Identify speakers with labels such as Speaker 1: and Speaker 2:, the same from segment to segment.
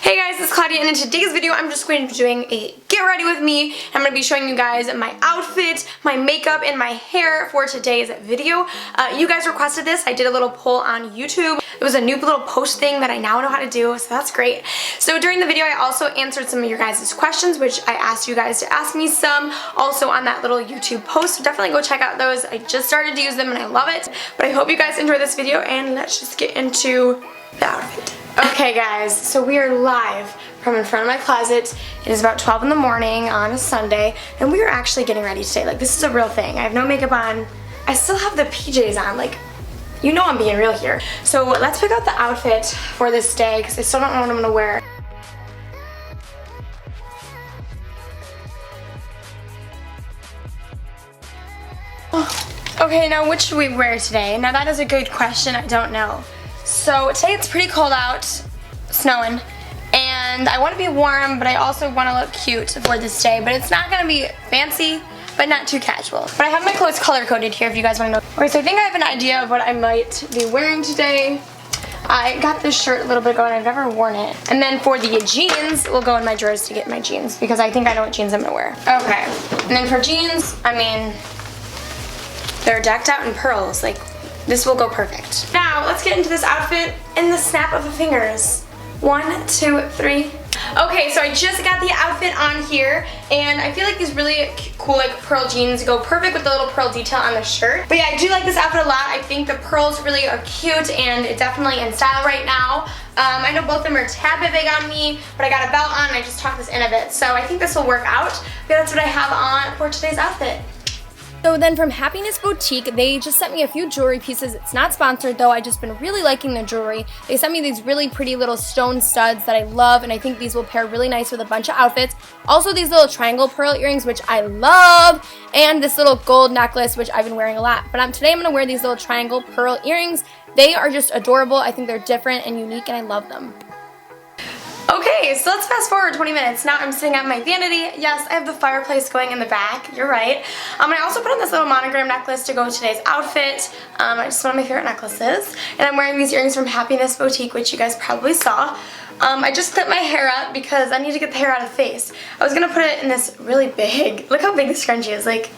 Speaker 1: Hey guys, it's Claudia, and in today's video I'm just going to be doing a get ready with me. I'm going to be showing you guys my outfit, my makeup, and my hair for today's video. You guys requested this. I did a little poll on YouTube. It was a new little post thing that I now know how to do, so that's great. So during the video I also answered some of your guys' questions, which I asked you guys to ask me some also on that little YouTube post, so definitely go check out those. I just started to use them and I love it. But I hope you guys enjoy this video, and let's just get into the outfit. Okay guys, so we are live from in front of my closet. It is about 12 in the morning on a Sunday, and we are actually getting ready today. Like, this is a real thing. I have no makeup on. I still have the PJs on. Like, you know I'm being real here. So let's pick out the outfit for this day because I still don't know what I'm gonna wear. Okay, now which should we wear today? Now that is a good question. I don't know. So today it's pretty cold out, snowing, and I want to be warm, but I also want to look cute for this day. But it's not going to be fancy, but not too casual. But I have my clothes color coded here if you guys want to know. Okay, so I think I have an idea of what I might be wearing today. I got this shirt a little bit ago and I've never worn it. And then for the jeans, we'll go in my drawers to get my jeans because I think I know what jeans I'm going to wear. Okay, and then for jeans, I mean, they're decked out in pearls. Like, this will go perfect. Now, let's get into this outfit in the snap of the fingers. 1, 2, 3. Okay, so I just got the outfit on here, and I feel like these really cool like pearl jeans go perfect with the little pearl detail on the shirt. But yeah, I do like this outfit a lot. I think the pearls really are cute, and it's definitely in style right now. I know both of them are a tad bit big on me, but I got a belt on and I just tucked this in a bit. So I think this will work out. But that's what I have on for today's outfit.
Speaker 2: So then from Happiness Boutique, they just sent me a few jewelry pieces. It's not sponsored though, I just been really liking the jewelry. They sent me these really pretty little stone studs that I love, and I think these will pair really nice with a bunch of outfits. Also these little triangle pearl earrings, which I love, and this little gold necklace, which I've been wearing a lot. But today I'm going to wear these little triangle pearl earrings. They are just adorable. I think they're different and unique, and I love them.
Speaker 1: Okay, so let's fast forward 20 minutes. Now I'm sitting at my vanity. Yes, I have the fireplace going in the back. You're right. I also put on this little monogram necklace to go with today's outfit. It's one of my favorite necklaces. And I'm wearing these earrings from Happiness Boutique, which you guys probably saw. I just clipped my hair up because I need to get the hair out of the face. I was going to put it in this really big, look how big this scrunchie is. Like,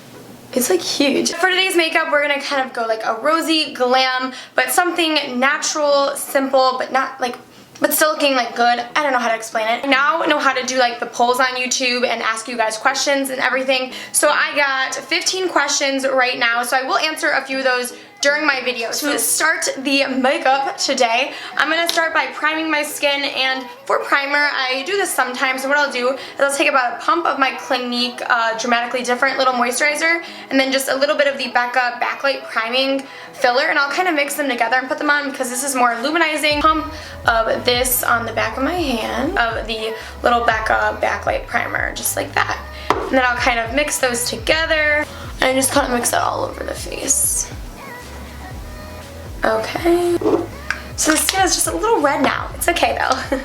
Speaker 1: it's like huge. For today's makeup, we're going to kind of go like a rosy glam, but something natural, simple, but not like, but still looking like good. I don't know how to explain it. I now know how to do like the polls on YouTube and ask you guys questions and everything. So I got 15 questions right now, so I will answer a few of those during my video. So to start the makeup today, I'm going to start by priming my skin, and for primer, I do this sometimes. So what I'll do is I'll take about a pump of my Clinique Dramatically Different little moisturizer, and then just a little bit of the Becca Backlight Priming Filler, and I'll kind of mix them together and put them on because this is more luminizing. Pump of this on the back of my hand of the little Becca Backlight Primer, just like that. And then I'll kind of mix those together and just kind of mix that all over the face. Okay, so the skin is just a little red now. It's okay though.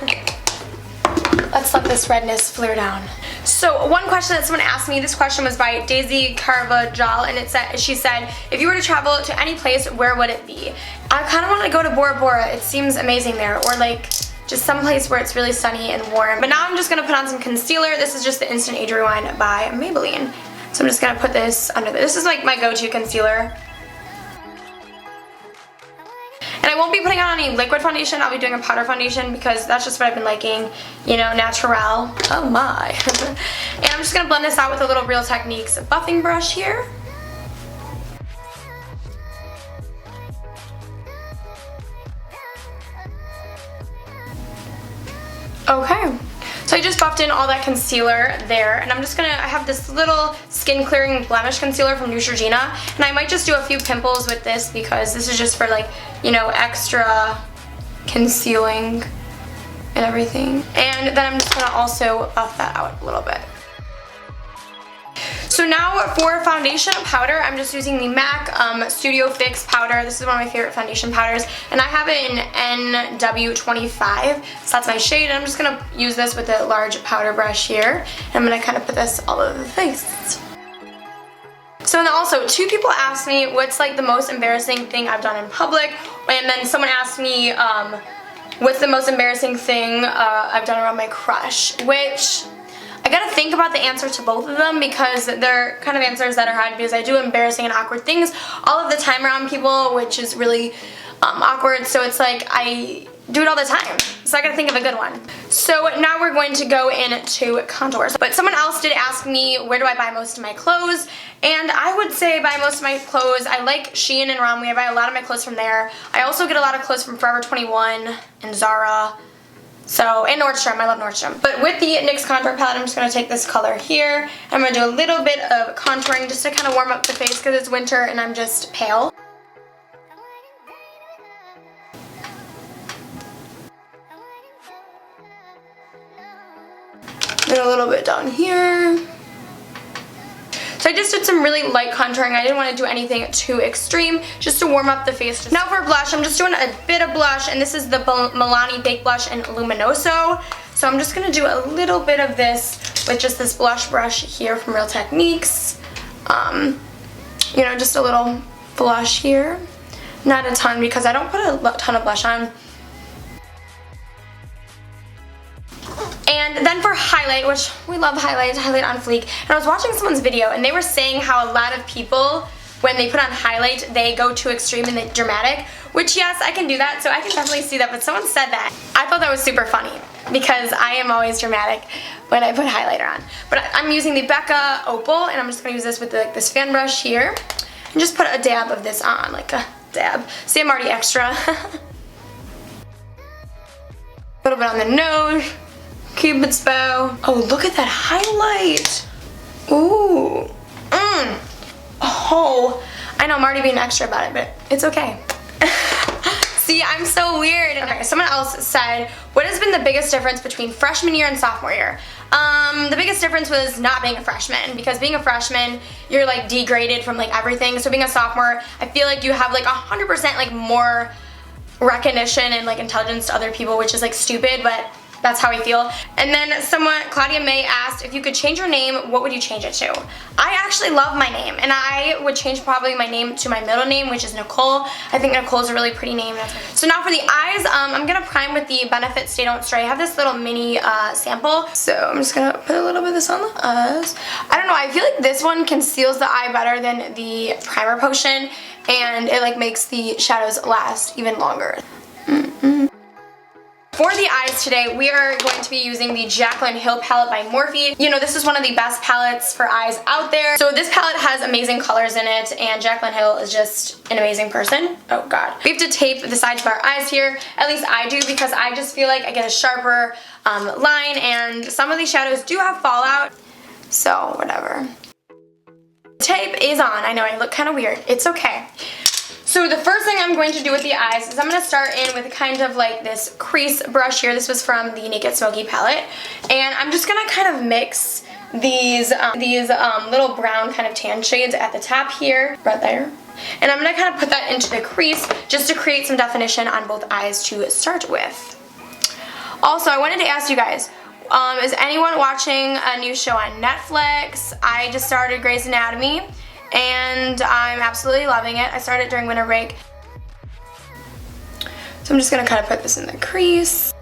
Speaker 1: Let's let this redness flare down. So one question that someone asked me, this question was by Daisy Carvajal, and it said, she said, if you were to travel to any place, where would it be? I kind of want to go to Bora Bora. It seems amazing there, or like just some place where it's really sunny and warm. But now I'm just going to put on some concealer. This is just the Instant Age Rewind by Maybelline. So I'm just going to put this under this. This is like my go-to concealer. And I won't be putting on any liquid foundation. I'll be doing a powder foundation because that's just what I've been liking, you know, natural. Oh my. And I'm just going to blend this out with a little Real Techniques buffing brush here. Okay. So I just buffed in all that concealer there, and I'm just gonna, I have this little skin clearing Blemish Concealer from Neutrogena, and I might just do a few pimples with this because this is just for like, you know, extra concealing and everything. And then I'm just gonna also buff that out a little bit. So now for foundation powder, I'm just using the MAC Studio Fix powder. This is one of my favorite foundation powders, and I have it in NW25, so that's my shade. And I'm just going to use this with a large powder brush here, and I'm going to kind of put this all over the face. So then also, 2 people asked me what's like the most embarrassing thing I've done in public, and then someone asked me what's the most embarrassing thing I've done around my crush, which I gotta think about the answer to both of them because they're kind of answers that are hard because I do embarrassing and awkward things all of the time around people, which is really awkward, so it's like I do it all the time. So I gotta think of a good one. So now we're going to go into contours. But someone else did ask me where do I buy most of my clothes, and I would say buy most of my clothes. I like Shein and Romwe. I buy a lot of my clothes from there. I also get a lot of clothes from Forever 21 and Zara. So, and Nordstrom, I love Nordstrom. But with the NYX contour palette, I'm just going to take this color here. I'm going to do a little bit of contouring just to kind of warm up the face because it's winter and I'm just pale. And a little bit down here. So I just did some really light contouring. I didn't want to do anything too extreme, just to warm up the face. Now for blush, I'm just doing a bit of blush, and this is the Milani Baked Blush in Luminoso. So I'm just going to do a little bit of this with just this blush brush here from Real Techniques. You know, just a little blush here. Not a ton because I don't put a ton of blush on. And then for highlight, which we love highlight on fleek, and I was watching someone's video and they were saying how a lot of people, when they put on highlight, they go too extreme and they dramatic, which yes, I can do that, so I can definitely see that, but someone said that. I thought that was super funny because I am always dramatic when I put highlighter on. But I'm using the Becca Opal, and I'm just going to use this with this fan brush here and just put a dab of this on, like a dab. See, I'm already extra. A little bit on the nose. Cupid's bow. Oh, look at that highlight. Ooh. Oh, I know I'm already being extra about it, but it's okay. See, I'm so weird. Okay, someone else said, what has been the biggest difference between freshman year and sophomore year? The biggest difference was not being a freshman, because being a freshman, you're like degraded from like everything. So being a sophomore, I feel like you have like 100% like more recognition and like intelligence to other people, which is like stupid, but that's how I feel. And then Claudia May asked, if you could change your name, what would you change it to? I actually love my name, and I would change probably my name to my middle name, which is Nicole. I think Nicole's a really pretty name. So now for the eyes, I'm gonna prime with the Benefit Stay Don't Stray. I have this little mini sample, so I'm just gonna put a little bit of this on the eyes. I don't know, I feel like this one conceals the eye better than the primer potion, and it like makes the shadows last even longer. For the eyes today, we are going to be using the Jaclyn Hill palette by Morphe. You know, this is one of the best palettes for eyes out there. So this palette has amazing colors in it, and Jaclyn Hill is just an amazing person. Oh god. We have to tape the sides of our eyes here. At least I do, because I just feel like I get a sharper line, and some of these shadows do have fallout. So, whatever. Tape is on. I know I look kind of weird. It's okay. So the first thing I'm going to do with the eyes is I'm going to start in with kind of like this crease brush here. This was from the Naked Smoky palette. And I'm just going to kind of mix these little brown kind of tan shades at the top here, right there. And I'm going to kind of put that into the crease just to create some definition on both eyes to start with. Also, I wanted to ask you guys, is anyone watching a new show on Netflix? I just started Grey's Anatomy, and I'm absolutely loving it. I started during winter break. So I'm just going to kind of put this in the crease.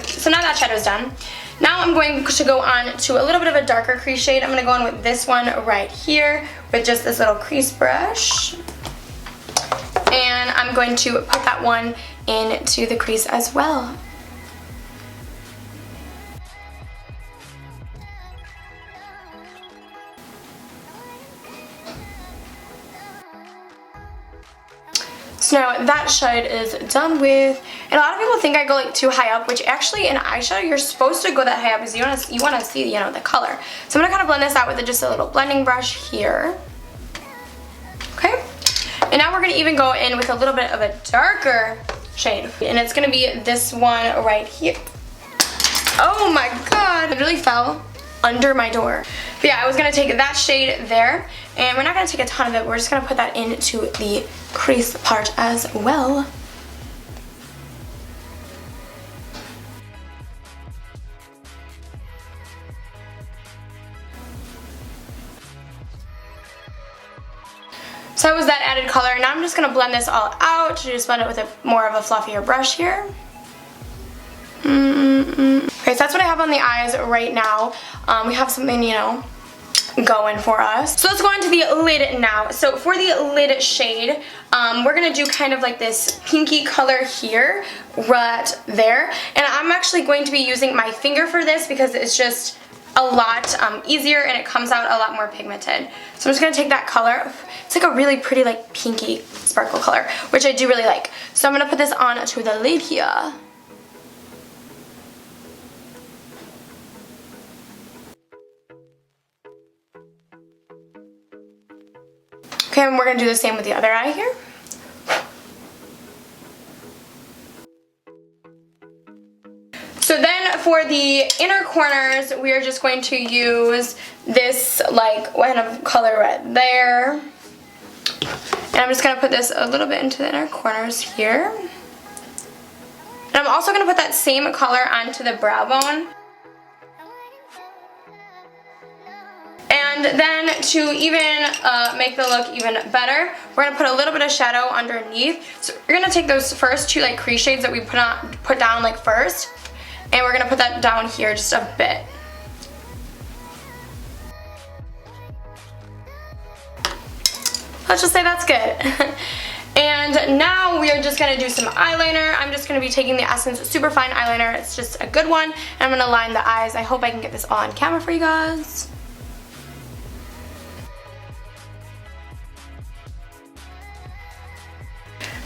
Speaker 1: So now that shadow's done. Now I'm going to go on to a little bit of a darker crease shade. I'm going to go on with this one right here with just this little crease brush. And I'm going to put that one into the crease as well. So now that shade is done with, and a lot of people think I go like too high up, which actually in eyeshadow you're supposed to go that high up because you want to see, you know, the color. So I'm gonna kind of blend this out with just a little blending brush here. Okay, and now we're gonna even go in with a little bit of a darker shade, and it's gonna be this one right here. Oh my god, it really fell under my door. But yeah, I was gonna take that shade there, and we're not gonna take a ton of it. We're just gonna put that into the crease part as well. So that was that added color. Now I'm just going to blend this all out. Just blend it with more of a fluffier brush here. Okay, so that's what I have on the eyes right now. We have something, you know, going for us. So let's go on to the lid now. So for the lid shade, we're gonna do kind of like this pinky color here, right there. And I'm actually going to be using my finger for this because it's just a lot easier and it comes out a lot more pigmented. So I'm just gonna take that color. It's like a really pretty like pinky sparkle color, which I do really like. So I'm gonna put this on to the lid here. Okay, and we're going to do the same with the other eye here. So then for the inner corners, we are just going to use this like kind of color right there. And I'm just going to put this a little bit into the inner corners here. And I'm also going to put that same color onto the brow bone. And then to even make the look even better, we're going to put a little bit of shadow underneath. So we're going to take those first two like crease shades that we put down like first, and we're going to put that down here just a bit. Let's just say that's good. And now we are just going to do some eyeliner. I'm just going to be taking the Essence Superfine Eyeliner. It's just a good one. And I'm going to line the eyes. I hope I can get this all on camera for you guys.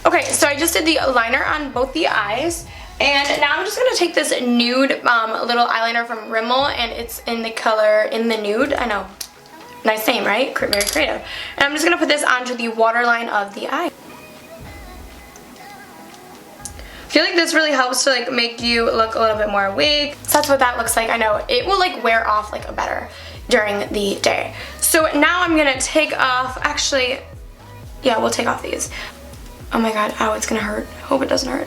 Speaker 1: Okay, so I just did the liner on both the eyes, and now I'm just going to take this nude little eyeliner from Rimmel, and it's in the color In the Nude. I know, nice name, right? Very creative. And I'm just going to put this onto the waterline of the eye. I feel like this really helps to like make you look a little bit more awake. So that's what that looks like. I know it will like wear off like better during the day. So now I'm going to take off, actually, yeah, we'll take off these. Oh my god, ow, it's gonna hurt. Hope it doesn't hurt.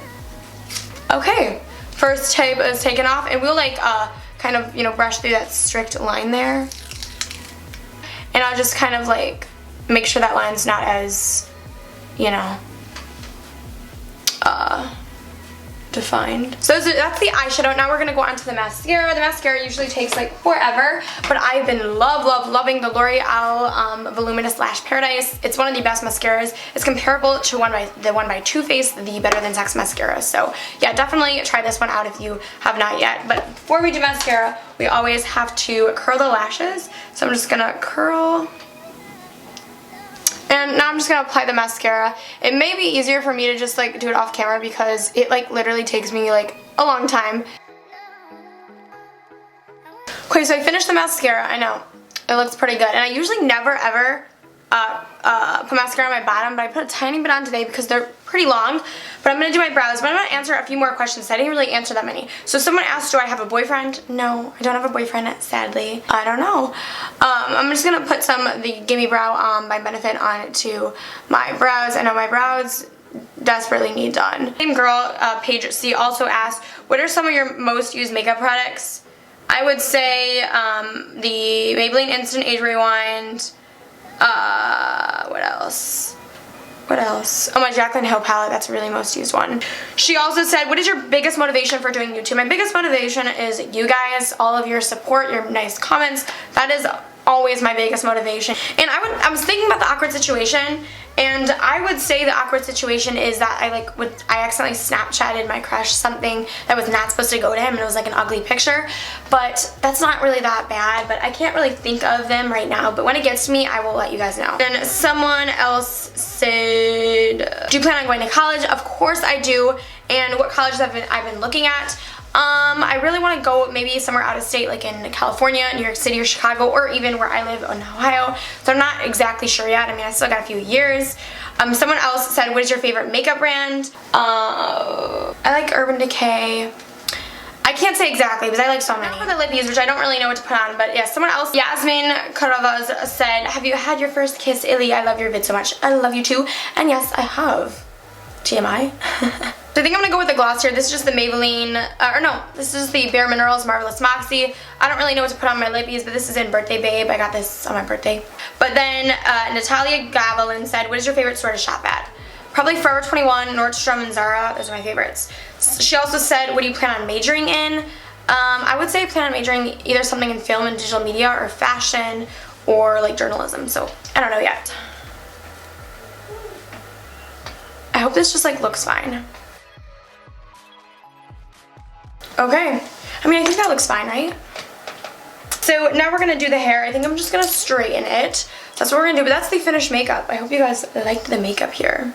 Speaker 1: Okay, first tape is taken off, and we'll like kind of, you know, brush through that strict line there. And I'll just kind of like make sure that line's not as, you know, defined. So that's the eyeshadow. Now we're gonna go on to the mascara. The mascara usually takes like forever, but I've been loving the L'Oreal Voluminous Lash Paradise. It's one of the best mascaras. It's comparable to the one by Too Faced, the Better Than Sex mascara. So yeah, definitely try this one out if you have not yet. But before we do mascara, we always have to curl the lashes. So I'm just gonna curl. And now I'm just going to apply the mascara. It may be easier for me to just like do it off camera because it like literally takes me like a long time. Okay, so I finished the mascara. I know, it looks pretty good. And I usually never ever put mascara on my bottom, but I put a tiny bit on today because they're pretty long. But I'm going to do my brows, but I'm going to answer a few more questions. I didn't really answer that many. So someone asked, do I have a boyfriend? No, I don't have a boyfriend, sadly. I don't know. I'm just going to put some of the Gimme Brow by Benefit on to my brows. I know my brows desperately need done. Same girl, Paige C, also asked, what are some of your most used makeup products? I would say the Maybelline Instant Age Rewind. What else? What else? Oh, my Jaclyn Hill palette, that's a really most used one. She also said, what is your biggest motivation for doing YouTube? My biggest motivation is you guys, all of your support, your nice comments. That is always my biggest motivation. And I was thinking about the awkward situation, and I would say the awkward situation is that I accidentally Snapchatted my crush something that was not supposed to go to him, and it was like an ugly picture. But that's not really that bad, but I can't really think of them right now. But when it gets to me, I will let you guys know. Then someone else said, do you plan on going to college? Of course I do. And what colleges I've been looking at? I really want to go maybe somewhere out of state, like in California, New York City, or Chicago, or even where I live in Ohio. So I'm not exactly sure yet. I mean, I still got a few years. Someone else said, what is your favorite makeup brand? I like Urban Decay. I can't say exactly because I like so many. Now for the lippies, which I don't really know what to put on, but yeah, someone else, Yasmin Caravaz, said, have you had your first kiss, Illy? I love your vid so much. I love you too. And yes, I have. TMI. So I think I'm gonna go with the gloss here. This is just the Maybelline, or no, this is the Bare Minerals Marvelous Moxie. I don't really know what to put on my lippies, but this is in Birthday Babe. I got this on my birthday. But then Natalia Gavelin said, what is your favorite store to shop at? Probably Forever 21, Nordstrom, and Zara. Those are my favorites. She also said, what do you plan on majoring in? I would say I plan on majoring either something in film and digital media or fashion or like journalism. So I don't know yet. I hope this just like looks fine. Okay. I mean, I think that looks fine, right? So now we're gonna do the hair. I think I'm just gonna straighten it. That's what we're gonna do, but that's the finished makeup. I hope you guys liked the makeup here.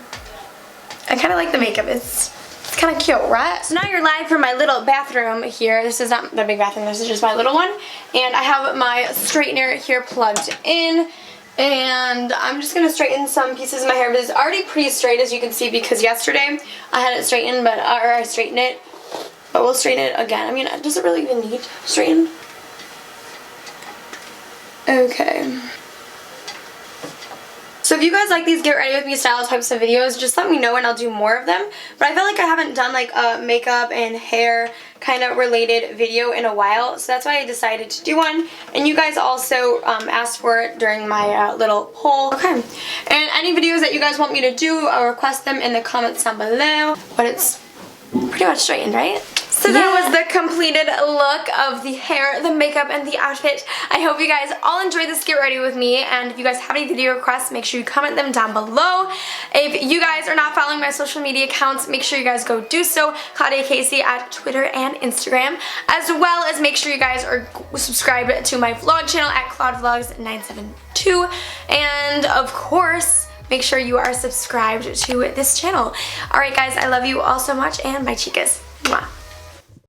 Speaker 1: I kind of like the makeup. It's kind of cute, right? So now you're live from my little bathroom here. This is not the big bathroom, this is just my little one. And I have my straightener here plugged in. And I'm just going to straighten some pieces of my hair. But it's already pretty straight, as you can see, because yesterday I had it straightened, but or I straightened it. But we'll straighten it again. I mean, does it really even need straighten? Okay. So if you guys like these get ready with me style types of videos, just let me know and I'll do more of them. But I feel like I haven't done like a makeup and hair kind of related video in a while, so that's why I decided to do one. And you guys also asked for it during my little poll. Okay. And any videos that you guys want me to do, I'll request them in the comments down below. But it's pretty much straightened, right? So that was the completed look of the hair, the makeup, and the outfit. I hope you guys all enjoyed this get ready with me, and if you guys have any video requests, make sure you comment them down below. If you guys are not following my social media accounts, make sure you guys go do so. Claudia Casey at Twitter and Instagram, as well as make sure you guys are subscribed to my vlog channel at CloudVlogs972, and of course, make sure you are subscribed to this channel. Alright guys, I love you all so much, and bye chicas.